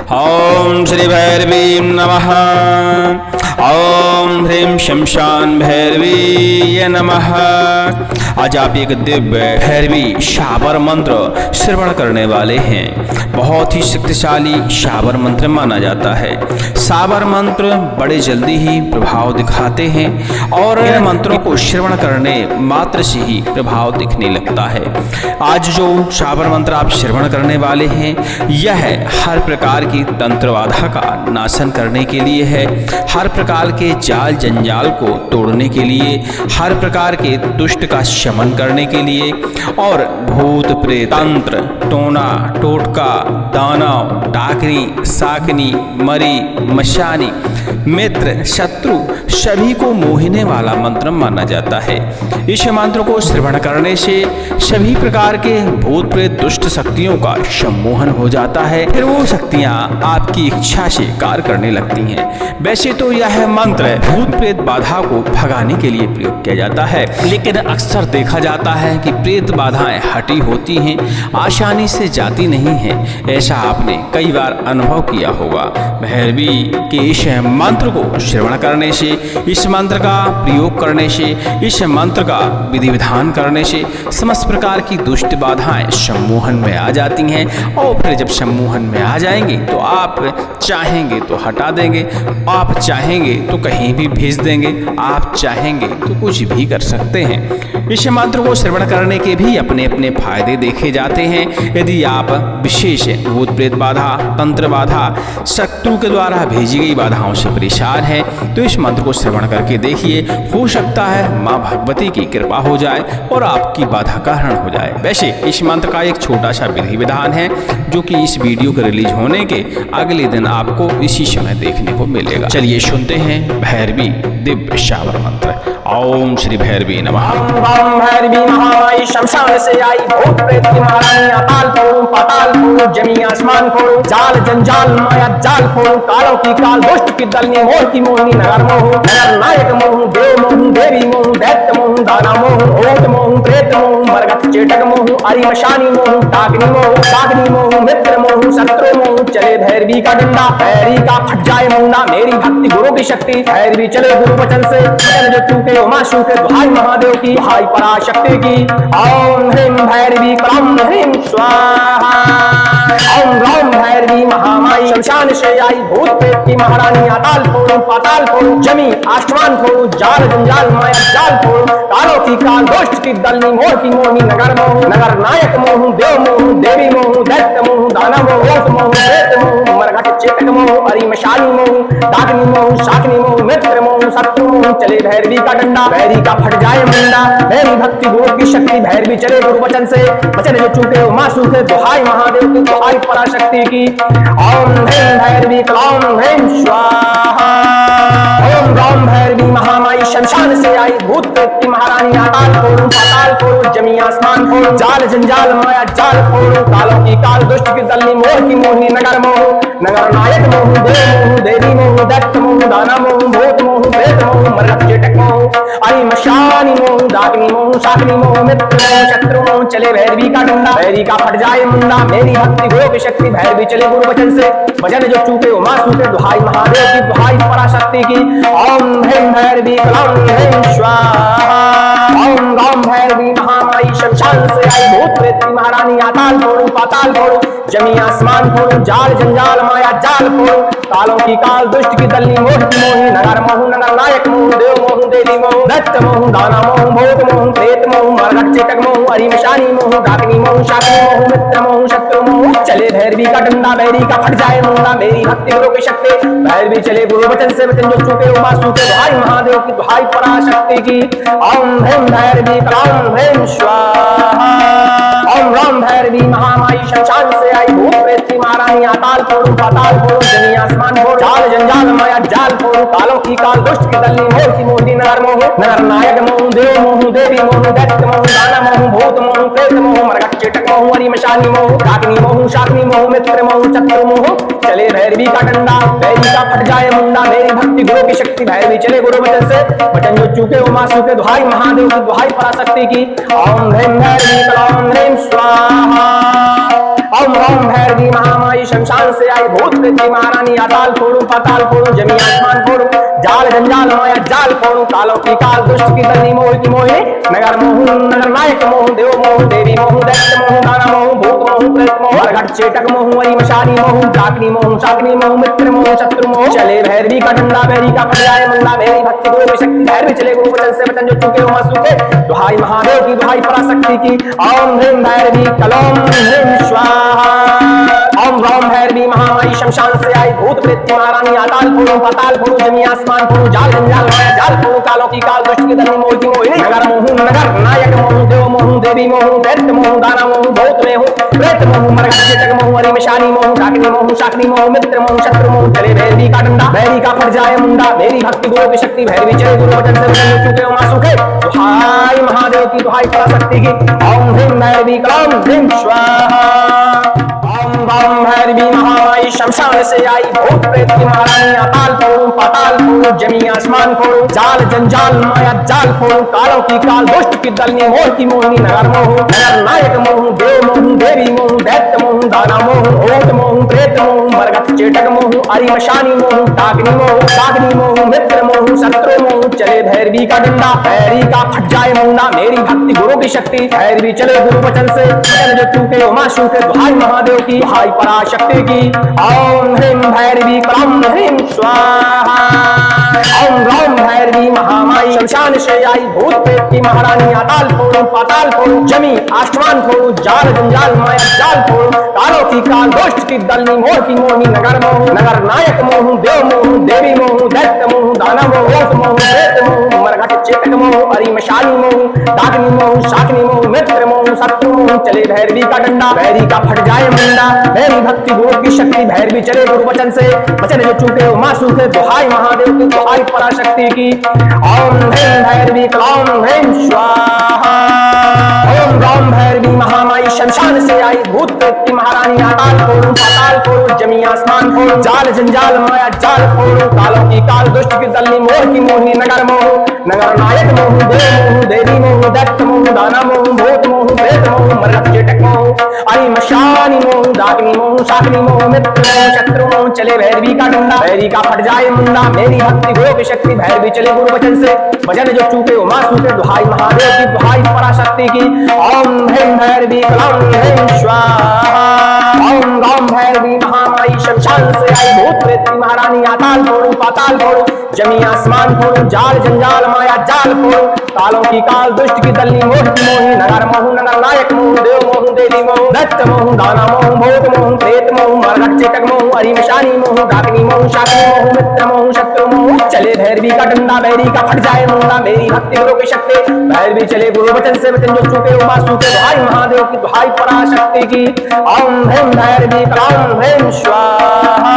ओम श्री भैरवी नमः। ओम ह्रीं शमशान भैरवी नमः। आज आप एक दिव्य भैरवी शाबर मंत्र श्रवण करने वाले हैं। बहुत ही शक्तिशाली शाबर मंत्र माना जाता है। शाबर मंत्र बड़े जल्दी ही प्रभाव दिखाते हैं और इन मंत्रों को श्रवण करने मात्र से ही प्रभाव दिखने लगता है। आज जो शाबर मंत्र आप श्रवण करने वाले हैं यह हर प्रकार की तंत्र बाधा का नाशन करने के लिए है, हर प्रकार के जाल जंजाल को तोड़ने के लिए, हर प्रकार के दुष्ट का शमन करने के लिए और भूत प्रेत तंत्र टोना टोटका दानव डाकनी साकनी मरी मशानी मित्र शत्रु सभी को मोहिने वाला मंत्र माना जाता है। इस मंत्र को श्रवण करने से सभी प्रकार के भूत प्रेत दुष्ट शक्तियों का सम्मोहन हो जाता है, फिर वो शक्तियां आपकी इच्छा से कार्य करने लगती हैं। वैसे तो यह मंत्र भूत प्रेत बाधा को भगाने के लिए प्रयोग किया जाता है, लेकिन अक्सर देखा जाता है कि प्रेत बाधाएं हटी होती हैं, आसानी से जाती नहीं हैं। ऐसा आपने कई बार अनुभव किया होगा। भैरवी के इस मंत्र को श्रवण करने से, इस मंत्र का प्रयोग करने से, इस मंत्र का विधि विधान करने से समस्त प्रकार की दुष्ट बाधाएं सम्मोहन में आ जाती हैं और फिर जब सम्मोहन में आ जाएंगे तो आप चाहेंगे तो हटा देंगे, आप चाहेंगे तो कहीं भी भेज देंगे, आप चाहेंगे तो कुछ भी कर सकते हैं। इस मंत्र को श्रवण करने के भी अपने अपने फायदे देखे जाते हैं। यदि आप विशेष भूत प्रेत बाधा तंत्र बाधा शत्रु के द्वारा भेजी गई बाधाओं से परेशान है तो इस मंत्र को श्रवण करके देखिए, हो सकता है माँ भगवती की कृपा हो जाए और आपकी बाधा का हरण हो जाए। वैसे इस मंत्र का एक छोटा सा विधि विधान है जो कि इस वीडियो के रिलीज होने के अगले दिन आपको इसी समय देखने को मिलेगा। चलिए सुनते हैं भैरवी दिव्य शाबर मंत्र। ओम श्री भैरवी नमः। ओम भैरवी महामाई शमशान से आई भूत प्रेत की महारानी अकाल फोड़ो पाताल फोड़ो जमी आसमान फोड़ो जाल जंजाल माया जाल फोड़ो कालों की काल दुष्ट की दलनी मोह की मोहिनी नगर मोह नगर नायक मोह देव मोह देवी मोह दैत्य मोह दाना मोह भूत मोह प्रेत मोह मरगत चेटक मोह अरि मशानी मोह डाकनी मोह सागनी मोह मित्र मोह शत्रु मोह चले भैरवी का डंडा भैरवी का फट जाए मुंडा मेरी भक्ति गुरु की शक्ति भैरवी चले गुरु वचन से वचन जो चूके माशु के दुहाई महादेव की दुहाई पराशक्ति की। ओम ह्रीं भैरवी क्लौं ह्रीं स्वाहा। ओम ग्लौं भैरवी महामाई शमशान से आई भूत प्रेत की महारानी अकाल फोड़ो पाताल फोड़ो जमी आसमान फोड़ो जाल जंजाल माया जाल फोड़ो कालों की काल दुष्ट की दलनी मोह की मोहिनी नगर मोह नगर नायक मोह देव मोह देवी मोह दैत्य मोह दाना मोह भूत मोह प्रेत मोह मरघट चेतक मोह अरि मशानी मोह डाकनी मोह शाकनी मोह मित्र मोह शत्रु मोह चले भैरवी का डंडा भैरवी का फट जाए मुंडा मेरी भक्ति गुरु की शक्ति भैरवी चले गुरु वचन से वचन जो चूके माँ सूखे दुहाई महादेव की दुहाई पराशक्ति की। ओम ह्रीं भैरवी क्लौं ह्रीं स्वाहा। ओम ग्लौं भैरवी महामाई शमशान से आई भूत प्रेत की महारानी अकाल फोड़ो पाताल फोड़ो जमी आसमान फोड़ो जाल जंजाल माया जाल फोड़ो कालों की काल दुष्ट की दलनी मोह की मोहिनी नगर मोह नगर नायक मोह देव मोह देवी मोह दैत्य मोह दाना मोह भूत मोह प्रेत मोह मरगत चेटक मोह अरि मशानी मोह डाकनी मोह साकनी मोह मित्र मोह शत्रु मोह चले भैरवी का डंडा भैरवी का फट जाए मुंडा मेरी भक्ति गुरु की शक्ति भैरवी चले गुरु वचन से वचन जो चूके माँ सूखे दुहाई महादेव की दुहाई पराशक्ति की। ओम ह्रीं भैरवी क्लौं ह्रीं स्वाहा। ओम ग्लौं भैरवी महामाई शमशान से आई भूत प्रेत की महारानी अकाल फोड़ो पाताल फोड़ो जमी आसमान फोड़ो जाल जंजाल माया जाल फोड़ो कालों की काल दुष्ट की दलनी मोह की मोहिनी नगर मोह नगर नायक मोह देव मोह देवी मोह दैत्य मोह दाना मोह भूत मोह प्रेत मोह मरघट चेटक मोह अरि मशानी मोह डाकनी मोह शाकनी मोह मित्र मोह शत्रु मोह चले भैरवी का डंडा भैरवी का फट जाए मुंडा मेरी भक्ति गुरु की शक्ति भैरवी चले गुरु वचन से वचन जो चूके उमा सूखे दुहाई महादेव की दुहाई पराशक्ति की। ओम ह्रीं भैरवी क्लौं ह्रीं स्वाहा। ओम ग्लौं भैरवी महामाई शमशान से आई भूत प्रेत की महारानी अकाल फोड़ो पाताल फोड़ो जमी आसमान फोड़ो जाल जंजाल माया जाल फोड़ो कालों की काल दुष्ट की दलनी मोह की मोहिनी नगर मोह नगर नायक मोह देव मोह देवी मोह दैत्य मोह दाना मोह भूत मोह प्रेत मोह मरघट चेटक मोह अरि मशानी मोह डाकनी मोह शाकनी मोह मित्र मोह शत्रु मोह चले भैरवी का डंडा भैरवी का फट जाए मुंडा मेरी भक्ति गुरु की शक्ति भैरवी चले गुरु वचन से वचन जो चूके उमा सूखे दुहाई महादेव की दुहाई पराशक्ति की। ओम ह्रीं भैरवी क्लौं ह्रीं स्वाहा। ओम ओम भैरवी महामाई शमशान से आई भूत प्रेत की महारानी अताल फोड़ू पाताल फोड़ू जमी आसमान फोड़ू जाल जंजाल माया जाल फोड़ू कालों की काल दुष्ट की तनी मोह की मोहिनी नगर मोह नगर नायक मोह देव मोह देवी मोह दैत्य मोह दाना मोह भूत मोह प्रेत मोह घट चेटक मोह वरी मशानी मोह डाकनी मोह शाकनी मोह मित्र मोह शत्रु मोह चले भैरवी का डंडा भैरी का फटाए मुंडा भैरी भक्ति गुरु की शक्ति भैरवी चले गुरु वचन से वचन जो चुके हो मासूके दुहाई महादेव की दुहाई पराशक्ति की ओम ह्रीं भैरवी कलोम ह्रीं स्वाहा ओम ओम भैरवी महामाई शमशान से आई भूत प्रेत की महारानी अताल फोड़ू पाताल फोड़ू जमी आसमान फोड़ू जाल जंजाल माया जाल फोड़ू कालों की काल दुष्ट की धनी मोह की मोहिनी नगर मोह नगर नायक मोह देव मोह देवी मोह दैत्य मोह दाना मोह भूत मोह प्रेत मोह मरघट चेटक मोह हरि मशानी मोह डाकनी मोह शाकनी मोह मित्र मोह शत्रु मोह चले भैरवी का डंडा भैरी का फट जाए मुंडा मेरी भक्ति गुरु की शक्ति भैरवी चले गुरु वचन से वचन चुके हो मासूके दुहाई महादेव की दुहाई पराशक्ति की ओम ह्रीं भैरवी कलम ह्रीं स्वाहा ओम भैरवी महामाई शमशान से आई भूत प्रेत की महारानी अताल फोड़ू पाताल फोड़ू जमी आसमान फोड़ू जाल जंजाल माया जाल फोड़ू कालों की काल दुष्ट की दलनी मोह की मोहिनी नगर मोह नगर नायक मोह देव मोह देवी मोह दैत्य मोह दाना मोह भूत मोह प्रेत मोह मरघट चेटक मोह हरि मशानी मोह डाकनी मोह शाकनी मोह मित्र मोह शत्रु मोह चले भैरवी का डंडा भैरी का फट जाए मुंडा मेरी भक्ति गुरु की शक्ति भैरवी चले गुरु वचन से वचन जो चूके हो माशू के दुहाई महादेव की दुहाई पराशक्ति की ओम ह्रीं भैरवी कलम ह्रीं स्वाहा ओम ओम भैरवी महामाई शमशान से आई भूत प्रेत की महारानी अताल फोड़ू पाताल फोड़ू जमी आसमान फोड़ू जाल जंजाल माया जाल फोड़ू कालों की काल दुष्ट की दलनी मोह की मोहिनी नगर मोह नगर नायक मोह देव मोह देवी मोह दैत्य मोह दाना मोह भूत मोह प्रेत मोह मरघट चेटक मोह हरि मशानी मोह डाकनी मोह शाकनी मोह मित्र मोह शत्रु मोह चले भैरवी का डंडा भैरी का फट जाए मुंडा मेरी भक्ति गुरु की शक्ति भैरवी चले गुरु वचन से वचन जो चूके हो मासू के दुहाई महादेव की दुहाई पराशक्ति की ओम ह्रीं भैरवी कलम ह्रीं स्वाहा ओम ओम भैरवी महामाई शमशान से आई भूत प्रेत की महारानी अताल फोड़ू पाताल फोड़ू जमी आसमान फोड़ू जाल जंजाल माया जाल फोड़ू कालों की काल दुष्ट की दलनी मोह की मोहिनी नगर मोह नगर नायक मोह देव मोह देवी मोह दैत्य मोह दाना मोह भूत मोह प्रेत मोह मरघट चेटक मोह हरि मशानी मोह डाकनी मोह शाकनी मोह मित्र मोह शत्रु मोह चले भैरवी का डंडा भैरी का फट जाए मुंडा मेरी भक्ति गुरु की शक्ति भैरवी चले गुरु वचन से वचन जो चूके हो मासू के दुहाई महादेव की दुहाई पराशक्ति की ओम ह्रीं भैरवी कलम ह्रीं स्वाहा ओम ओम भैरवी महामाई शमशान से आई भूत प्रेत की महारानी अताल फोड़ू पाताल फोड़ू जमी आसमान फोड़ू जाल जंजाल माया जाल फोड़ू कालों की काल दुष्ट की दलनी मोह की मोहिनी नगर मोह नगर नायक मोह देव मोह देवी मोह दैत्य मोह दाना मोह भूत मोह प्रेत मोह मरघट चेटक मोह हरि मशानी मोह डाकनी मोह शाकनी मोह मित्र मोह शत्रु मोह चले भैरवी का डंडा भैरी का फट जाए मुंडा मेरी भक्ति गुरु की शक्ति भैरवी चले गुरु वचन से वचन जो चूके हो मासू के दुहाई महादेव की दुहाई पराशक्ति की ओम ह्रीं भैरवी कलम ह्रीं स्वाहा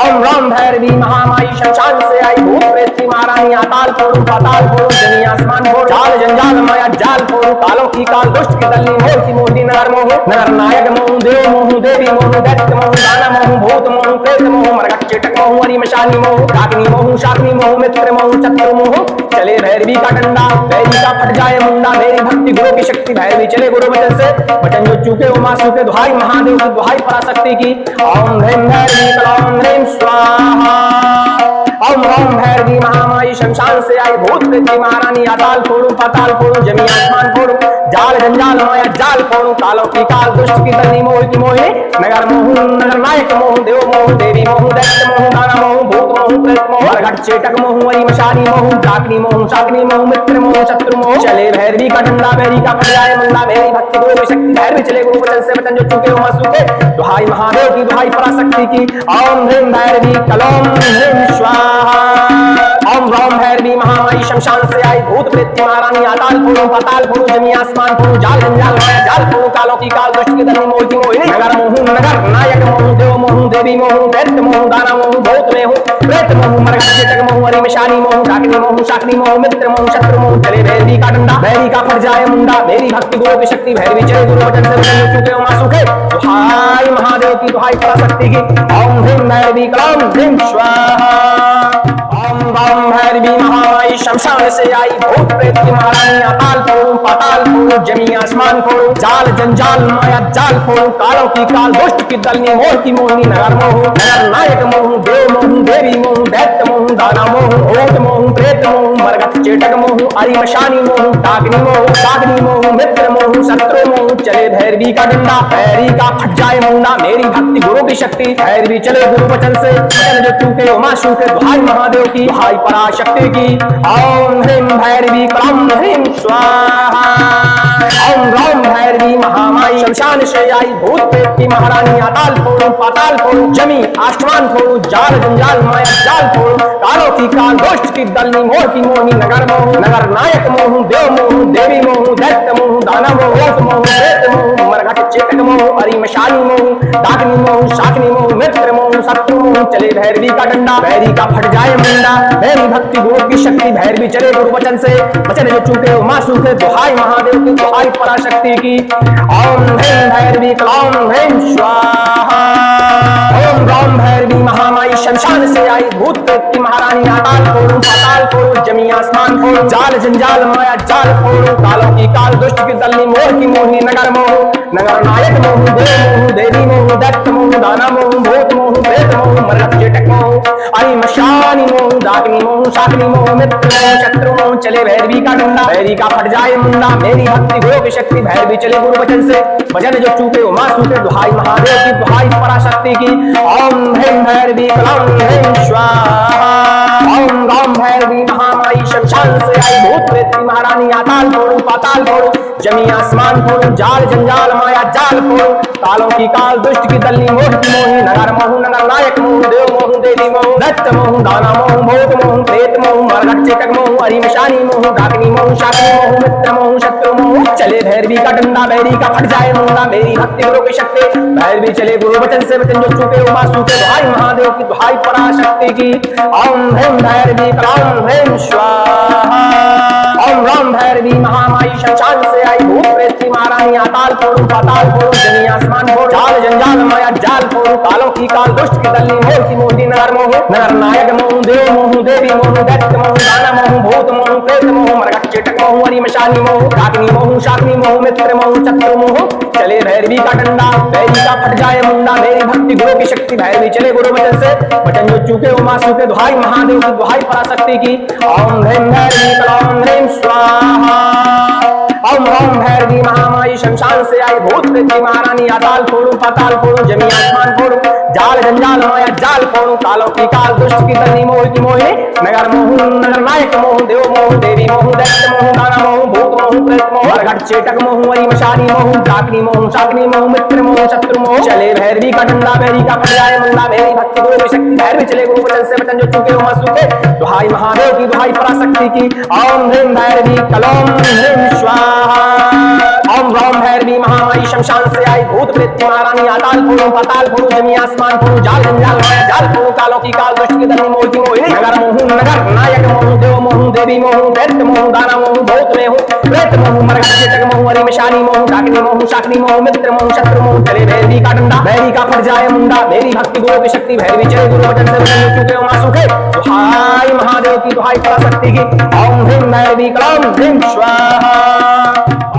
ओम ओम भैरवी महामाई शमशान से आई भूत प्रेत की महारानी अताल फोड़ू पाताल फोड़ू जमी आसमान फोड़ू जाल जंजाल माया जाल फोड़ू कालों की काल दुष्ट की दलनी मोह की मोहिनी नगर मोह नगर नायक मोह देव मोह देवी मोह दैत्य मोह दाना मोह भूत मोह प्रेत मोह मरघट चेटक मोह हरि मशानी मोह डाकनी मोह शाकनी मोह मित्र मोह शत्रु मोह चले भैरवी का डंडा भैरवी का फट जाए मुंडा मेरी भक्ति गुरु की शक्ति भैरवी चले गुरु वचन से वचन जो चूके हो मासू के दुहाई महादेव की दुहाई पराशक्ति की ओम ह्रीं भैरवी कलम ह्रीं स्वाहा ओम ओम भैरवी महामाई शमशान से आई भूत प्रेत की महारानी अताल फोड़ू पाताल फोड़ू जमी आसमान फोड़ू जाल जंजाल माया जाल फोड़ू कालों की काल दुष्ट की दलनी मोह की मोहिनी नगर मोह नगर नायक मोह देव मोह देवी मोह दैत्य मोह दाना मोह भूत मोह प्रेत मोह मरघट चेटक मोह हरि मशानी मोह डाकनी मोह शाकनी मोह मित्र मोह शत्रु मोह चले भैरवी का डंडा भैरी का फट जाए मुंडा मेरी भक्ति गुरु की शक्ति भैरवी चले गुरु वचन से वचन जो चूके हो मासू के दुहाई महादेव की दुहाई पराशक्ति की ओम ह्रीं भैरवी कलम ह्रीं स्वाहा ओम ओम भैरवी महामाई शमशान से आई भूत प्रेत की महारानी अताल फोड़ू पाताल फोड़ू जमी आसमान फोड़ू जाल जंजाल माया जाल फोड़ू कालों की काल दुष्ट की दलनी मोह की मोहिनी नगर मोह नगर नायक मोह देव मोह देवी मोह दैत्य मोह दाना मोह भूत मोह प्रेत मोह मरघट चेटक मोह हरि मशानी मोह डाकनी मोह शाकनी मोह मित्र मोह शत्रु मोह चले भैरवी का डंडा भैरी का फट जाए मुंडा मेरी भक्ति गुरु की शक्ति भैरवी चले गुरु वचन से वचन चूके हो मासू के दुहाई महादेव की दुहाई पराशक्ति की ओम ह्रीं भैरवी कलम ह्रीं स्वाहा ओम राम भैरवी महामाई शमशान से आई भूत प्रेत की महारानी अकाल फोड़ू पाताल फोड़ू जमी आसमान फोड़ू जाल जंजाल माया जाल फोड़ू कालों की काल दुष्ट की दलनी मोह की मोहनी नगर मोहू नगर नायक मोहू देव मोहू देवी मोहू दैत्य मोहू दाना मोहू भूत मोहू प्रेत मोहू मरगत चेटक मोहू अरिमशानी मोहू डाग्नि मोहू साग्नि मोहू मित्र मोहू शत्रु मोहू चले भैरवी का डंडा भैरी का फट जाए मुंडा मेरी भक्ति गुरु की शक्ति भैरवी चले गुरु वचन से वचन जो चूके उमा शूके दुहाई महादेव की दुहाई पराशक्ति की ओम ह्रीं भैरवी क्लौं ह्रीं स्वाहा ओम राम भैरवी महामाई शमशान से आई भूत प्रेत की महारानी अकाल फोड़ू पाताल फोड़ू जमी आसमान फोड़ू जाल जंजाल माया जाल फोड़ू कालों की काल दुष्ट की दलनी मोह की मोहनी नगर मोहू नगर नायक मोहू देव मोहू देवी मोहू दैत्य मोहू दाना मोहू मोहू प्रेत मोहू मरघट चेतक मोहू अरिमशानी मोहू डाग्नि मोहू शाग्नि मोहू मित्र मोहू शत्रु मोहू चले भैरवी का डंडा भैरी का फट जाए मुंडा मेरी भक्ति गुरु की शक्ति भैरवी चले गुरु वचन से वचन जो चूके उमा सूखे दुहाई महादेव की दुहाई पराशक्ति की ओम ह्रीं भैरवी क्लौं ह्रीं स्वाहा ओम राम भैरवी महामाई शमशान से आई भूत प्रेत की महारानी अकाल फोड़ू पाताल फोड़ू जमी आसमान फोड़ू जाल जंजाल माया जाल फोड़ू कालों की काल दुष्ट की दलनी मोह की मोहनी नगर मोहू नगर नायक मोहू देव मोहू देवी मोहू दैत्य मोहू दाना मोहू भूत मोहू प्रेत मोहू मरगत चेटक मोहू अरिमशानी मोहू डाग्नि मोहू शाग्नि मोहू मित्र मोहू शत्रु मोहू चले भैरवी का डंडा भैरी का फट जाए मुंडा मेरी भक्ति गुरु की शक्ति भैरवी चले गुरु वचन से वचन जो चूके उमा सूके दुहाई महादेव की दुहाई पराशक्ति की ओम ह्रीं भैरवी क्लौं ह्रीं स्वाहा ओम राम भैरवी महामाई शमशान से आई भूत प्रेत की महारानी अकाल फोड़ू पाताल फोड़ू जमी आसमान फोड़ू जाल जंजाल माया जाल फोड़ू कालों की काल दुष्ट की दलनी मोह की मोही नगर मोहू नगर नायक मोहू देव मोहू देवी मोहू दैत्य मोहू दाना मोहू भूत मोहू प्रेत मोहू मरघट चेटक मोहू अरिमशानी मोहू डाग्नि मोहू शाग्नि मोहू मित्र मोहू शत्रु मोहू चले भैरवी का डंडा भैरी का फट जाए मुंडा मेरी भक्ति गुरु की शक्ति भैरवी चले गुरु वचन से वचन जो चूके उमा सूके दुहाई महादेव की दुहाई पराशक्ति की ओम ह्रीं भैरवी क्लौं ह्रीं स्वाहा ओम राम भैरवी महामाई शमशान से आई भूत प्रेत की महारानी अकाल फोड़ू पाताल फोड़ू जमी आसमान फोड़ू जाल जंजाल माया जाल फोड़ू कालों की काल दुष्ट की दलनी मोह की मोहनी नगर मोहू नगर नायक मोहू देव मोहू देवी मोहू दैत्य मोहू दाना मोहू भूत मोहू प्रेत मोहू मरघट चेटक मोहू अरिमशानी मोहू डाग्नि मोहू शाग्नि मोहू मित्र मोहू शत्रु मोहू चले भैरवी का डंडा भैरवी का फट जाए मुंडा मेरी भक्ति गुरु की शक्ति भैरवी चले गुरु वचन से वचन जो चूके उमा सूके दुहाई महादेव की दुहाई पराशक्ति की ओम ह्रीं भैरवी क्लौं ह्रीं स्वाहा ओम राम भैरवी महामाई शमशान से आई भूत प्रेत की महारानी अकाल फोड़ू पाताल फोड़ू जमी आसमान फोड़ू जाल जंजाल माया जाल फोड़ू कालों की काल दुष्ट की दलनी मोह की मोहिनी नगर मोहू नगर नायक मोहू देव मोहू देवी मोहू दैत्य मोहू दाना मोहू भूत मोहू प्रेत मोहू मरघट चेटक मोहू अरिमशानी मोहू डाग्नि मोहू शाग्नि मोहू मित्र मोहू शत्रु मोहू चले भैरवी का डंडा भैरी का फट जाए मुंडा मेरी भक्ति गुरु की शक्ति भैरवी चले गुरु वचन से वचन जो चूके उमा सूके दुहाई महादेव की दुहाई पराशक्ति की ओम ह्रीं भैरवी क्लौं ह्रीं स्वाहा ओम राम भैरवी महामाई शमशान से आई भूत प्रेत की महारानी अकाल फोड़ू पाताल फोड़ू जमी आसमान फोड़ू जाल जंजाल माया जाल फोड़ू कालों की काल दुष्ट की दलनी मोह की मोहिनी नगर मोहू नगर नायक मोहू देव मोहू देवी मोहू दैत्य मोहू दाना मोहू भूत मोहू प्रेत मोहू मरघट चेटक मोहू अरिमशानी मोहू डाग्नि मोहू शाग्नि मोहू मित्र मोहू शत्रु मोहू चले भैरवी का डंडा भैरी का फट जाए मुंडा मेरी भक्ति गुरु की शक्ति भैरवी चले गुरु वचन से वचन जो चूके उमा सूखे दुहाई महादेव की दुहाई पराशक्ति की ओम ह्रीं भैरवी क्लौं ह्रीं स्वाहा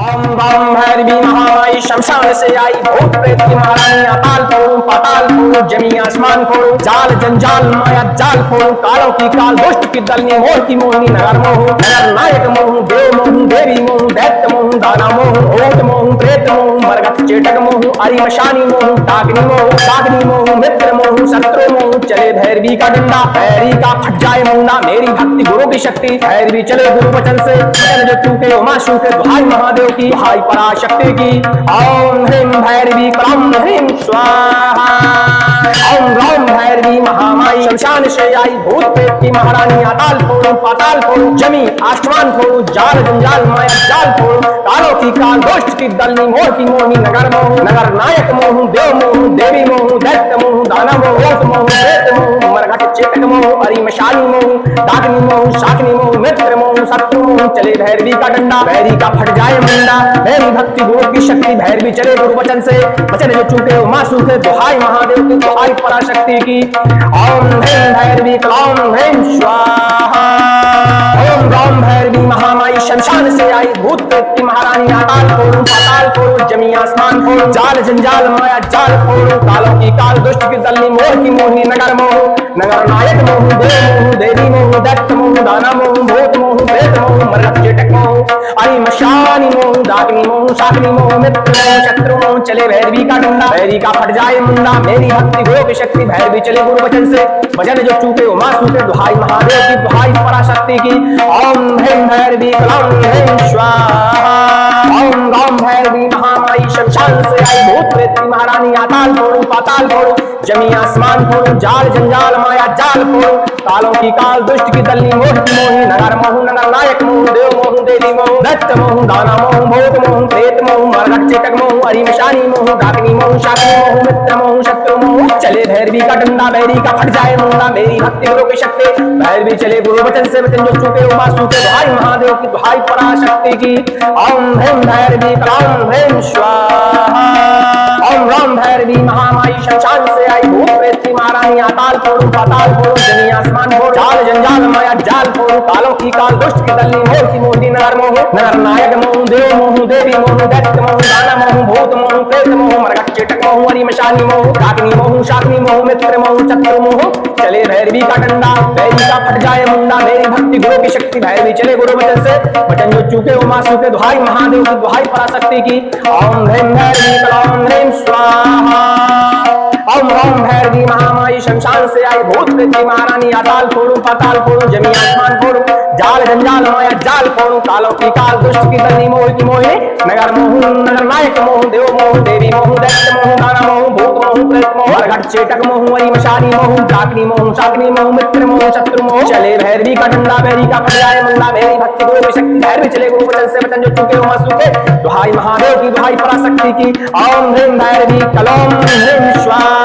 ओम राम भैरवी महामाई शमशान से आई भूत प्रेत की महारानी अकाल फोड़ू पाताल फोड़ू जमी आसमान फोड़ू जाल जंजाल माया जाल फोड़ू कालों की काल दुष्ट की दलनी मोह की मोहनी नगर मोहू नगर नायक मोहू देव मोहू देवी मोहू दैत्य मोहू दाना मोहू भूत मोहू प्रेत मोहू मरघट चेटक मोहू अरिमशानी मोहू डाग्नि मोहू शाग्नि मोहू मित्र मोहू शत्रु मोहू चले भैरवी का डंडा भैरी का फट जाए मुंडा मेरी भक्ति गुरु की शक्ति भैरवी चले गुरु वचन से वचन जो चूके उमा सूके दुहाई महादेव की दुहाई पराशक्ति की ओम ह्रीं भैरवी क्लौं ह्रीं स्वाहा ओम राम भैरवी महामाई शमशान से आई भूत प्रेत की महारानी अकाल फोड़ू पाताल फोड़ू जमी आसमान फोड़ू जाल जंजाल माया जाल फोड़ू कालों की काल दुष्ट की दलनी मोह की मोहनी नगर मोहू नगर नायक मोहू देव मोहू देवी मोहू दैत्य मोहू दाना मोहू मोहू प्रेत मोहू मरघट मरघट चेटक मोह अरिमशानी मोह डाकनी मोह शाकनी मोह मित्र मोह शत्रु मोह चले भैरवी का डंडा भैरी का फट जाए मुंडा भैरी भक्ति गुरु की शक्ति भैरवी चले गुरु वचन से वचन जो चूके वो मां सूखे दुहाई महादेव की दुहाई पराशक्ति की ओम ह्रीं भैरवी क्लौम ह्रीं स्वाहा ओम गौम भैरवी महामाई शमशान से आई भूत प्रेत की महारानी अकाल फोड़ू पाताल फोड़ू जमी आसमान फोड़ू जाल जंजाल माया जाल फोड़ू कालों की काल दुष्ट की दलनी मोह की मोहनी नगर मोह नगर नायक मोह देव मोह देवी मोह दैत्य मोह दाना मोह भूत मोह प्रेत मोह मरघट चेटक मोह अरिमशानी मोह डाकनी मोह शाकनी मोह मित्र मोह शत्रु मोह चले भैरवी का डंडा भैरी का फट जाए मुंडा मेरी भक्ति गुरु की शक्ति भैरवी चले गुरु वचन से वचन जो चूके वो मां सूखे दुहाई महादेव की दुहाई पराशक्ति की ओम ह्रीं भैरवी क्लौम ह्रीं स्वाहा ओम गौम भैरवी महामाई शमशान से आई भूत प्रेत की महारानी अकाल फोड़ू पाताल फोड़ू जमी आसमान फोड़ू जाल जंजाल माया जाल फोड़ू कालों की काल दुष्ट की दलनी मोह की मोही नगर मोह नगर नायक मोह देव मोह देवी मोह दैत्य मोह दाना मोह भूत मोह प्रेत मोह मरघट चेटक मोह अरिमशानी मोह डाकनी मोह शाकनी मोह मित्र मोह शत्रु मोह चले भैरवी का डंडा भैरी का फट जाए मुंडा मेरी भक्ति गुरु की शक्ति भैरवी चले गुरु वचन से वचन जो चूके उमा सूखे दुहाई महादेव की दुहाई पराशक्ति की ओम ह्रीं भैरवी क्लौम ह्रीं स्वाहा ओम राम भैरवी महामाई शमशान से आई भूत प्रेत की महारानी अकाल फोड़ू पाताल फोड़ू जमी आसमान फोड़ू जाल जंजाल माया जाल फोड़ू कालों की काल दुष्ट की दलनी मोह की मोहनी नगर मोह नगर नायक मोह देव मोह देवी मोह दैत्य मोह दाना मोह भूत मोह प्रेत मोह मरघट चेटक मोह अरिमशानी मोह डाकनी मोह शाकनी मोह मित्र मोह शत्रु मोह चले भैरवी का डंडा भैरी का फट जाए मुंडा मेरी भक्ति गुरु की शक्ति भैरवी चले गुरु वचन से वचन जो चूके वो मां सूखे दुहाई महादेव की दुहाई पराशक्ति की ओम ह्रीं भैरवी क्लौम ह्रीं स्वाहा ओम ओम भैरवी महामाई शमशान से आई भूत प्रेत की महारानी अकाल फोड़ू पाताल फोड़ू जमी आसमान फोड़ू जाल जंजाल माया जाल फोड़ू कालों की काल दुष्ट की दलनी मोह की मोहिनी नगर मोह नगर नायक मोह देव मोह देवी मोह दैत्य मोह दाना मोह भूत मोह प्रेत मोह मरघट चेटक मोह अरिमशानी मोह डाकनी मोह शाकनी मोह मित्र मोह शत्रु मोह चले भैरवी का डंडा भैरी का फट जाए मुंडा मेरी भक्ति गुरु की शक्ति भैरवी चले गुरु वचन से वचन जो चूके वो मां सूखे दुहाई महादेव की दुहाई पराशक्ति की ओम ह्रीं भैरवी क्लौम ह्रीं स्वाहा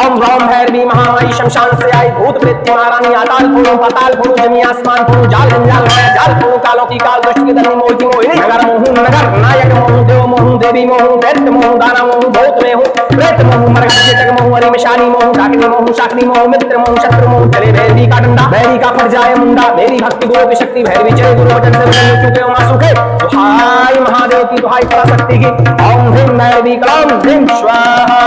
ओम गौम भैरवी महामाई शमशान से आई भूत प्रेत की महारानी अकाल फोड़ू पाताल फोड़ू जमी आसमान फोड़ू जाल जंजाल माया जाल फोड़ू कालों की काल दुष्ट की दलनी मोह की मोहिनी नगर मोह नगर नायक मोह देव मोह देवी मोह दैत्य मोह दाना मोह भूत मोह प्रेत मोह मरघट चेटक मोह अरिमशानी मोह डाकनी मोह शाकनी मोह मित्र मोह शत्रु मोह चले भैरवी का डंडा भैरी का फट जाए मुंडा मेरी भक्ति गुरु की शक्ति भैरवी चले गुरु वचन से वचन जो चूके मां सूखे दुहाई महादेव की दुहाई पराशक्ति की ओम ह्रीं भैरवी क्लौम ह्रीं स्वाहा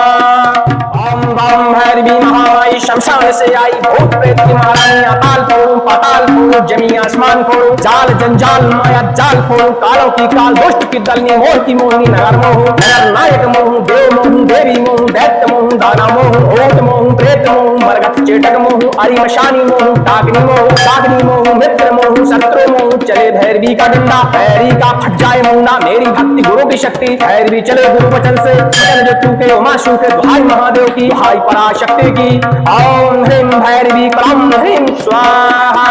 ओम गौम भैरवी महामाई शमशान से आई भूत प्रेत की महारानी अकाल फोड़ू पाताल फोड़ू जमी आसमान फोड़ू जाल जंजाल माया जाल फोड़ू कालों की काल दुष्ट की दलनी मोह की मोहनी नगर मोह नगर नायक मोह देव मोह देवी मोह दैत्य मोह दाना मोह भूत मोह प्रेत मोह मरघट चेटक मोह अरिमशानी मोह डाकनी मोह शाकनी मोह मित्र मोह शत्रु मोह चले भैरवी का डंडा भैरी का फट जाए मुंडा मेरी भक्ति गुरु की शक्ति भैरवी चले गुरु वचन से वचन जो चूके वो मां सूखे दुहाई महादेव की दुहाई पराशक्ति की ओम ह्रीं भैरवी क्लौम ह्रीं स्वाहा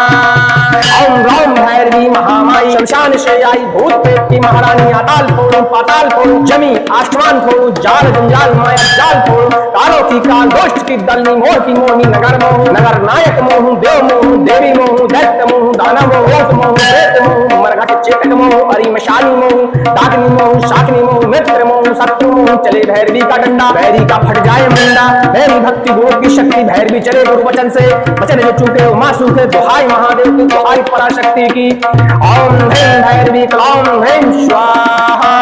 ओम गौम भैरवी महामाई शमशान से आई भूत प्रेत की महारानी अकाल फोड़ू पाताल फोड़ू जमी आसमान फोड़ू जाल जंजाल माया जाल फोड़ू कालों की काल दुष्ट की दलनी मोह की मोहनी नगर मोह नगर नायक मोह देव मोह देवी मोह दैत्य मोह दाना मोह भूत मोह प्रेत मोह मरघट चेटक मोह अरिमशानी मोह डाकनी मोह शाकनी मोह मित्र मोह शत्रु मोह चले भैरवी का डंडा भैरी का फट जाए मुंडा मेरी भक्ति गुरु की शक्ति भैरवी चले गुरु वचन से वचन जो चूके मां सूखे दुहाई महादेव की दुहाई पराशक्ति की ओम ह्रीं भैरवी क्लौम ह्रीं स्वाहा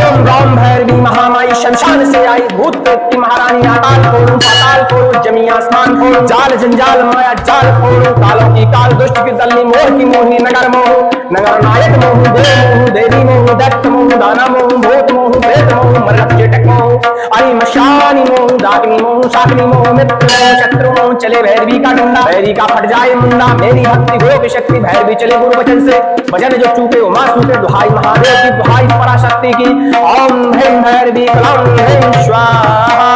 ओम गौम भैरवी महामाई शमशान से आई भूत प्रेत की महारानी अकाल फोड़ू पाताल फोड़ू जमी आसमान फोड़ू जाल जंजाल माया जाल फोड़ू कालों की काल दुष्ट की दलनी मोह की मोहनी नगर मोह नगर नायक मोह देव मोह देवी मोह दैत्य मोह दाना मोह भूत मोह प्रेत मोह मरघट चेटक मोह अरिमशानी मोह डाकनी मोह शाकनी मोह मित्र मोह शत्रु मोह चले भैरवी का डंडा भैरी का फट जाए मुंडा मेरी भक्ति गुरु की शक्ति भैरवी चले गुरु वचन से वचन जो चूके वो मां सूखे दुहाई महादेव की दुहाई पराशक्ति की ओम ह्रीं भैरवी क्लौम ह्रीं स्वाहा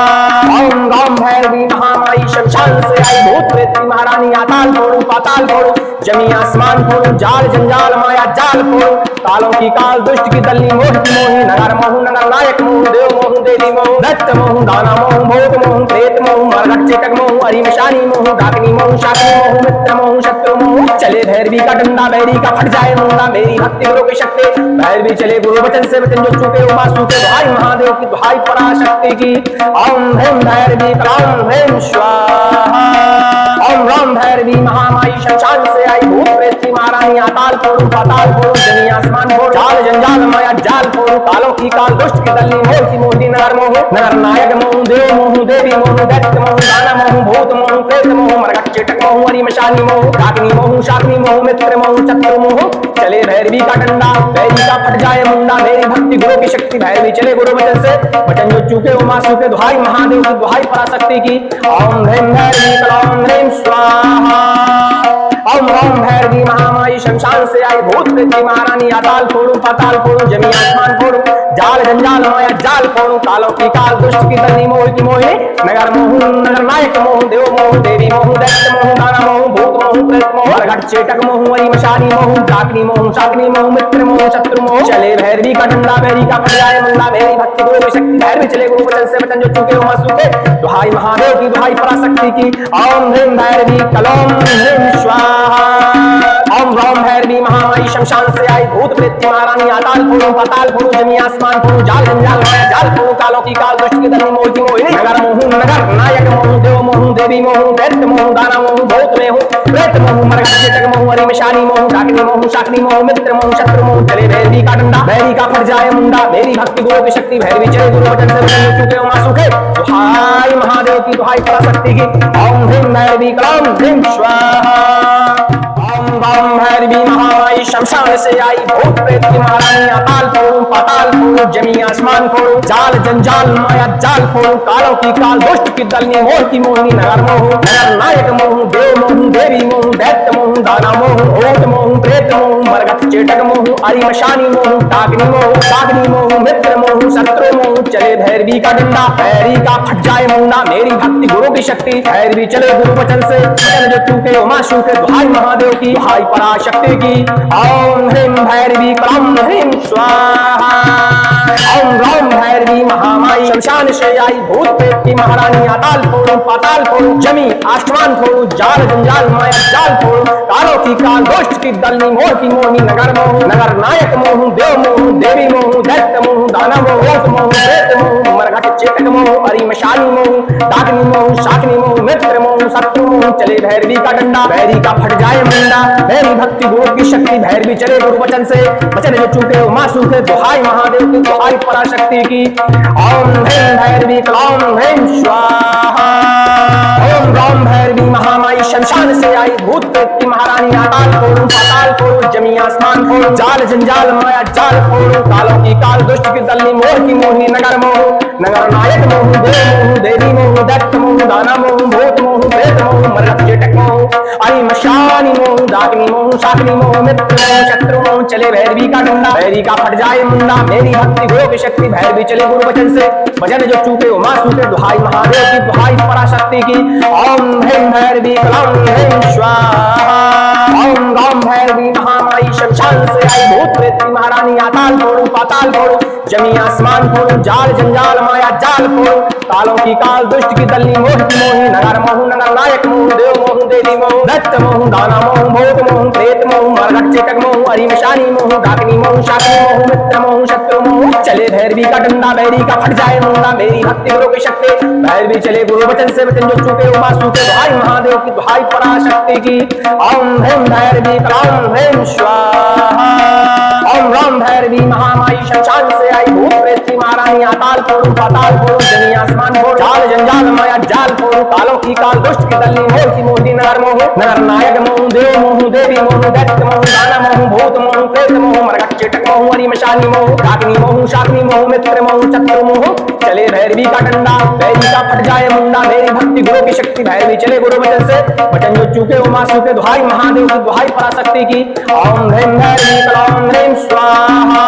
ओम गौम भैरवी महामाई शमशान से आई भूत प्रेत की महारानी अकाल फोड़ू पाताल फोड़ू जमी आसमान फोड़ू जाल जंजाल माया जाल फोड़ू कालों की काल दुष्ट की दलनी मोह की मोही नगर मोह नगर नायक मोह देव मोह देवी मोह दैत्य मोह दाना मोह भूत मोह प्रेत मोह मरघट चेटक मोह अरिमशानी मोह डाकनी मोह शाकनी मोह मित्र मोह शत्रु मोह चले भैरवी का डंडा भैरी का फट जाए मुंडा मेरी भक्ति गुरु की शक्ति भैरवी चले गुरु वचन से वचन जो चूके उमा सूखे दुहाई महादेव की दुहाई पराशक्ति की ओम ह्रीं भैरवी क्लौं ह्रीं स्वाहा ओम राम भैरवी महामाई शमशान से आई भूत प्रेत की महारानी अकाल फोड़ू पाताल फोड़ू जमी आसमान फोड़ू जाल जंजाल माया जाल फोड़ू कालों की काल दुष्ट की दलनी मोह की मोती नगर मोह नगर नायक मोह देव मोह देवी मोह दैत्य मोह दाना मोह भूत मोह प्रेत मोह मरघट चेटक मोह अरिमशानी मोह डाकनी मोह शाकनी मोह मित्र मोह शत्रु मोह चले भैरवी का डंडा भैरवी का फट जाए मुंडा मेरी भक्ति गुरु की शक्ति भैरवी चले गुरु वचन से वचन जो चूके उमा सूखे दुहाई महादेव की दुहाई पराशक्ति की ओम ह्रीं भैरवी क्लौं ह्रीं स्वाहा ओम राम भैरवी महामाई शमशान से आई भूत प्रेत की महारानी अकाल फोड़ू पाताल फोड़ू जमी आसमान फोड़ू जाल जंजाल माया जाल फोड़ू कालों की काल दुष्ट की दलनी मोह की मोहिनी नगर मोह नगर नायक मोह देव मोह देवी मोह दैत्य मोह दाना मोह भूत मोह प्रेत मोह मरघट चेटक मोह अरिमशानी मोह डाकनी मोह शाकनी मोह मित्र मोह शत्रु मोह चले भैरवी का डंडा भैरी का फट जाए मुंडा मेरी भक्ति गुरु की शक्ति भैरवी चले गुरु वचन से वचन जो चूके उमा सूखे दुहाई महादेव की दुहाई पराशक्ति की ओम ह्रीं भैरवी क्लौं ह्रीं स्वाहा ओम राम भैरवी महामाई शमशान से आई भूत प्रेत की महारानी अकाल फोड़ू पाताल फोड़ू जमी आसमान फोड़ू जाल जंजाल माया जाल फोड़ू कालों की काल दुष्ट की दलनी मोह की मोहिनी नगर मोह नगर नायक मोह देव मोह देवी मोह दैत्य मोह दाना मोह भूत मोह प्रेत मोह मरघट चेटक मोह अरिमशानी मोह डाकनी मोह शाकनी मोह मित्र मोह शत्रु मोह चले भैरवी का डंडा भैरी का फट जाए मुंडा मेरी भक्ति गुरु की शक्ति भैरवी चले गुरु वचन से वचन जो चूके उमा सूखे दुहाई महादेव की दुहाई पराशक्ति की ओम ह्रीं भैरवी क्लौं ह्रीं स्वाहा ओम भैरवी महामाई शमशान से आई भूत प्रेत की महारानी अकाल फोड़ू पाताल फोड़ू जमी आसमान फोड़ू जाल जंजाल माया जाल फोड़ू कालों की काल दुष्ट की दलनी मोह की मोहिनी नगर मोह नगर नायक मोह देव मोह देवी मोह दैत्य मोह दाना मोह भूत मोह प्रेत मोह मरघट चेटक मोह अरिमशानी मोह डाकनी मोह शाकनी मोह मित्र मोह शत्रु मोह चले भैरवी का डंडा भैरी का फट जाए मुंडा मेरी भक्ति गुरु की शक्ति भैरवी चले गुरु वचन से वचन जो चूके उमा सूखे दुहाई महादेव की दुहाई पराशक्ति की ओम ह्रीं भैरवी क्लौं ह्रीं स्वाहा ओम राम भैरवी महामाई शमशान से आई भूत प्रेत की महारानी अकाल फोड़ू पाताल फोड़ू जमी आसमान फोड़ू जाल जंजाल माया जाल फोड़ू कालों की काल दुष्ट की दलनी मोह की मोहिनी नगर मोह नगर नायक मोह देव मोह देवी मोह दैत्य मोह दाना मोह भूत मोह प्रेत मोह मरघट चेटक मोह अरिमशानी मोह डाकनी मोह शाकनी मोह मित्र मोह शत्रु मोह चले भैरवी का डंडा भैरी का फट जाए मुंडा मेरी भक्ति गुरु की शक्ति भैरवी चले गुरु वचन से वचन जो चूके उमा सूखे दुहाई महादेव की दुहाई पराशक्ति की ओम ह्रीं भैरवी क्लौं ह्रीं स्वाहा ओम राम भैरवी महामाई शमशान से आई भूत प्रेत की महारानी अकाल फोड़ू पाताल फोड़ू जमी आसमान फोड़ू जाल जंजाल माया जाल फोड़ू कालों की काल दुष्ट की दलनी मोह की मोहिनी नगर मोह नगर नायक मोह देव मोह देवी मोह दैत्य मोह दाना मोह भूत मोह प्रेत मोह मरघट चेटक मोह अरिमशानी मोह डाकनी मोह शाकनी मोह मित्र मोह शत्रु मोह चले भैरवी का डंडा भैरी का फट जाए मुंडा मेरी भक्ति गुरु की शक्ति भैरवी चले गुरु वचन से वचन जो चूके उमा सूखे दुहाई महादेव की दुहाई पराशक्ति की ओम ह्रीं भैरवी क्लौं ह्रीं स्वाहा ओम राम भैरवी महामाई शमशान से आई भूत प्रेत की महारानी अकाल फोड़ू पाताल फोड़ू जमी आसमान फोड़ू जाल जंजाल माया जाल फोड़ू कालों की काल दुष्ट की दलनी मोह की मोही नगर मोह नगर नायक मोह देव मोह देवी मोह दैत्य मोह दाना मोह भूत मोह प्रेत मोह मरघट चेटक मोह अरिमशानी मोह डाकनी मोह शाकनी मोह मित्र मोह शत्रु मोह चले भैरवी का डंडा भैरी का फट जाए मुंडा मेरी भक्ति गुरु की शक्ति भैरवी चले गुरु वचन से वचन जो चूके उमा सूखे दुहाई महादेव की दुहाई पराशक्ति की ओम ह्रीं भैरवी क्लौं ह्रीं स्वाहा ओम राम भैरवी महामाई शमशान से आई भूत प्रेत की महारानी अकाल फोड़ू पाताल फोड़ू जमी आसमान फोड़ू जाल जंजाल माया जाल फोड़ू कालों की काल दुष्ट की दलनी मोह की मोहिनी नगर मोह नगर नायक मोह देव मोह देवी मोह दैत्य मोह दाना मोह भूत मोह प्रेत मोह मरघट चेटक मोह अरिमशानी मोह डाकनी मोह शाकनी मोह मित्र मोह शत्रु मोह चले भैरवी का डंडा भैरवी का फट जाए मुंडा मेरी भक्ति गुरु की शक्ति भैरवी चले गुरु वचन से वचन जो चूके उमा सूखे दुहाई महादेव की दुहाई पराशक्ति की ओम ह्रीं भैरवी क्लौं ह्रीं स्वाहा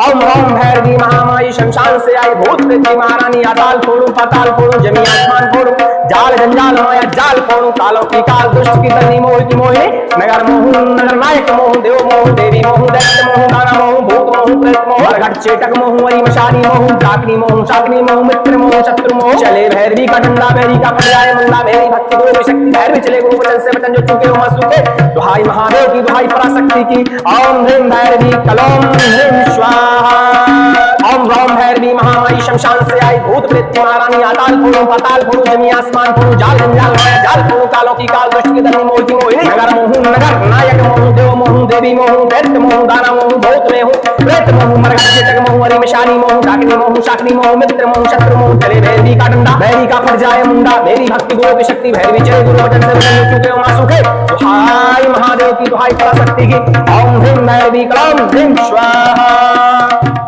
ओम राम भैरवी महामाई शमशान से आई भूत प्रेत की महारानी अकाल फोड़ू पाताल फोड़ू जमी आसमान फोड़ू जाल जंजाल माया जाल फोड़ू कालों की काल दुष्ट की दलनी मोह की मोहिनी नगर मोह नगर नायक मोह देव मोह देवी मोह दैत्य मोह दाना मोह भूत मोह प्रेत मोह मरघट चेटक मोह अरिमशानी मोह डाकनी मोह शाकनी मोह मित्र मोह शत्रु मोह चले भैरवी का डंडा भैरी का फट जाए मुंडा मेरी भक्ति गुरु की शक्ति भैरवी चले गुरु वचन से वचन जो चुके हो सूखे दुहाई महादेव की दुहाई पराशक्ति की ओम ह्रीं भैरवी कलोम ह्रीं स्वाहा ओम रौम भैरवी महामाई शमशान से आई भूत प्रेत महारानी आताल फोड़ो पाताल फोड़ो जमी आसमान फोड़ो जाल जंजाल माया जाल फोड़ो कालों की काल दुष्ट की दरनी मोह की मोहिनी नगर मोहू नगर नायक मोहू देव मोहू देवी मोहू दैत्य मोहू दाना मोहू भूत में हूँ प्रेत मोहू मरघट चेटक मोहू हरि मिशानी मोहू डाकिनी मोहू शाकिनी मोहू मित्र मोहू शत्रु मोहू चले भैरवी का डंडा भैरवी का फट जाए मुंडा मेरी भक्ति गुरु की शक्ति भैरवी चले गुरु वचन से वचन चुके हो मां सुखे दुहाई महादेव की दुहाई पराशक्ति की ओम ह्रीं भैरवी कलम ह्रीं स्वाहा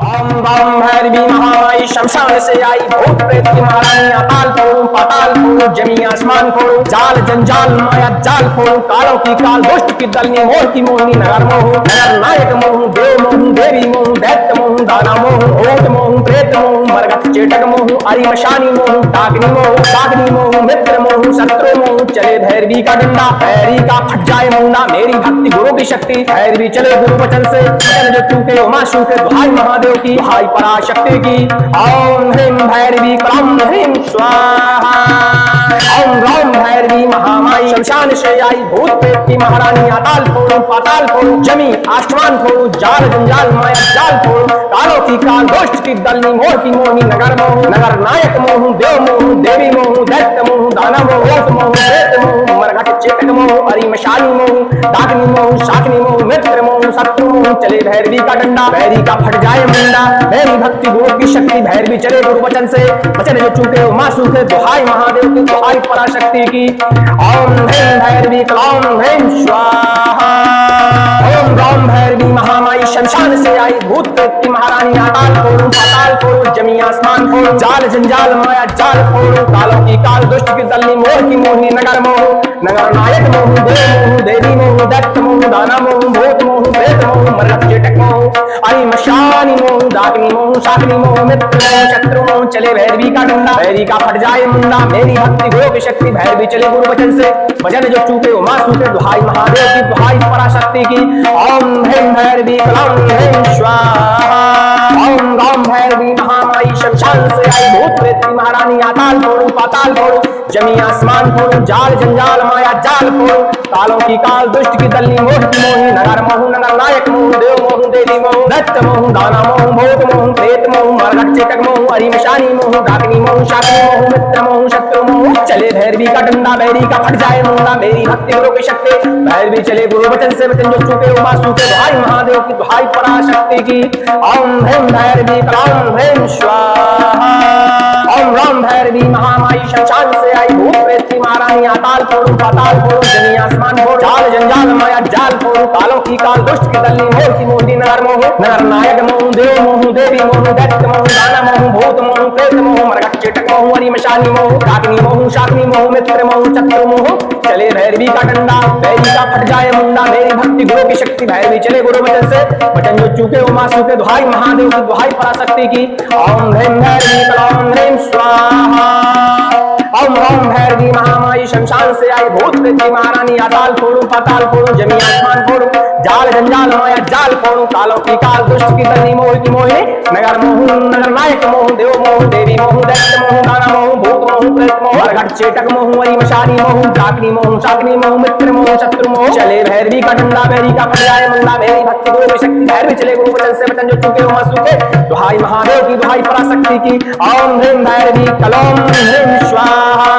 ओम बम भैरवी महामाई शमशान से आई भूत प्रेत की महारानी अकाल फोड़ो पाताल फोड़ो जमी आसमान फोड़ो जाल जंजाल माया जाल फोड़ो कालों की काल दुष्ट की दलनी मोह की मोहिनी नगर मोहू नगर नायक मोहू देव मोहू देवी मोहू दैत्य मोहू दाना मोहू भूत मोहू प्रेत मोहू मरघट चेटक मोहू हरि मशानी मोहू डाकिनी मोहू शाकिनी मोहू मित्र मोहू शत्रु मोहू चले भैरवी का डंडा भैरवी का फट जाए मुंडा मेरी भक्ति गुरु की शक्ति भैरवी चले गुरु वचन से वचन जो चूके हो मां सूखे दुहाई महादेव की दुहाई पराशक्ति की ओम ह्रीं भैरवी कलम ह्रीं स्वाहा ओम रौम भैरवी महामाई शमशान से आई भूत प्रेत की महारानी अताल फोड़ो पाताल फोड़ो जमी आसमान फोड़ो जाल जंजाल माया जाल फोड़ो कालों की काल दुष्ट की दलनी मोह की मोहिनी नगर मोहू नगर नायक मोहू देव मोहू देवी मोहू दैत्य मोहू दाना मोहू मोहू प्रेत मोहू मरघट चेटक मोहू हरि मशानी मोहू डाकिनी मोहू शाकिनी मोहू मित्र मोहू शत्रु मोहू चले भैरवी का डंडा भैरवी का फट जाए मुंडा मेरी भक्ति गुरु की शक्ति भैरवी चले गुरु वचन से वचन जो चूके हो मां सूखे दुहाई महादेव की दुहाई पराशक्ति की ओम ह्रीं भैरवी कलम ह्रीं स्वाहा ओम रौम भैरवी महामाई शमशान से आई भूत प्रेत की महारानी अकाल फोड़ो पाताल फोड़ो जमी आसमान फोड़ो जाल जंजाल माया जाल फोड़ो कालों की काल दुष्ट की दलनी मोह की मोहिनी नगर मोहू नगर नायक मोहू देव मोहू देवी मोहू दैत्य मोहू दाना मोहू भूत मोहू प्रेत मोहू मरघट चेटक मोहू हरि मशानी मोहू डाकिनी मोहू शाकिनी मोहू मित्र मोहू शत्रु मोहू चले भैरवी का डंडा भैरवी का फट जाए मुंडा मेरी भक्ति गुरु की शक्ति भैरवी चले गुरु वचन से वचन जो चूके हो मां सूखे दुहाई महादेव की दुहाई पराशक्ति की ओम ह्रीं भैरवी कलम ह्रीं स्वाहा ओम रौम भैरवी महामाई शमशान से आई भूत प्रेत की महारानी अकाल फोड़ो पाताल फोड़ो जमी आसमान फोड़ो जाल जंजाल माया जाल फोड़ो कालों की काल दुष्ट की दलनी मोह की मोहिनी नगर मोहू नगर नायक मोहू देव मोहू देवी मोहू दैत्य मोहू दाना मोहू भूत मोहू प्रेत मोहू मरघट चेटक मोहू हरि मशानी मोहू डाकिनी मोहू शाकिनी मोहू मित्र मोहू शत्रु मोहू चले भैरवी का डंडा भैरवी का फट जाए मुंडा मेरी भक्ति गुरु की शक्ति भैरवी चले गुरु वचन से वचन जो चूके हो मां सूखे दुहाई महादेव की दुहाई पराशक्ति की ओम ह्रीं भैरवी कलम ह्रीं स्वाहा ओम रौम भैरवी महामाई शमशान से आई भूत प्रेत की महारानी अकाल फोड़ो पाताल फोड़ो जमी आसमान फोड़ो जाल जंजाल माया जाल फोड़ो कालों की काल दुष्ट की दलनी मोह की मोहिनी नगर मोहू नगर नायक मोहू देव मोहू देवी मोहू दैत्य मोहू दाना मोहू भूत मोहू प्रेत मोहू मरघट चेटक मोहू हरि मशानी मोहू डाकिनी मोहू शाकिनी मोहू मित्र मोहू शत्रु मोहू चले भैरवी का डंडा भैरवी का फट जाए मुंडा मेरी भक्ति गुरु की शक्ति भैरवी चले गुरु वचन से वचन जो चूके हो मां सूखे दुहाई महादेव की दुहाई पराशक्ति की ओम ह्रीं भैरवी कलम ह्रीं स्वाहा ओम रौम भैरवी महामाई शमशान से आई भूत प्रेत की महारानी अकाल फोड़ो पाताल फोड़ो जमी आसमान फोड़ो जाल जंजाल माया जाल फोड़ो कालों की काल दुष्ट की दलनी मोह की मोहिनी नगर मोहू नगर नायक मोहू देव मोहू देवी मोहू दैत्य मोहू दाना मोहू भूत मोहू प्रेत मोहू मरघट चेटक मोहू हरि मशानी मोहू डाकिनी मोहू शाकिनी मोहू मित्र मोहू शत्रु मोहू चले भैरवी का डंडा भैरवी का फट जाए मुंडा मेरी भक्ति गुरु की शक्ति भैरवी चले गुरु वचन से वचन जो चूके हो मां सूखे दुहाई महादेव की दुहाई पराशक्ति की ओम ह्रीं भैरवी कलम ह्रीं स्वाहा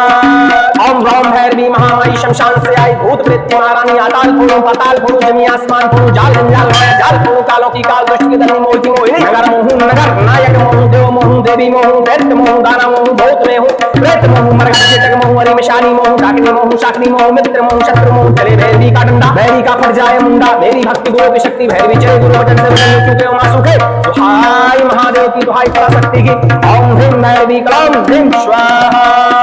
ओम रौम भैरवी महामाई शमशान से आई भूत प्रेत की महारानी अकाल फोड़ो पाताल फोड़ो जमी आसमान फोड़ो जाल जंजाल माया जाल फोड़ो कालों की काल दुष्ट की दलनी मोह की मोहिनी नगर मोहू नगर नायक मोहू देव मोहू देवी मोहू दैत्य मोहू दाना मोहू भूत मोहू प्रेत मोहू मरघट चेटक मोहू हरि मशानी मोहू डाकिनी मोहू शाकिनी मोहू मित्र मोहू शत्रु मोहू चले भैरवी का डंडा भैरवी का फट जाए मुंडा मेरी भक्ति गुरु की शक्ति भैरवी चले गुरु वचन से वचन जो चूके हो मां सूखे दुहाई महादेव की दुहाई पराशक्ति की ओम ह्रीं भैरवी कलम ह्रीं स्वाहा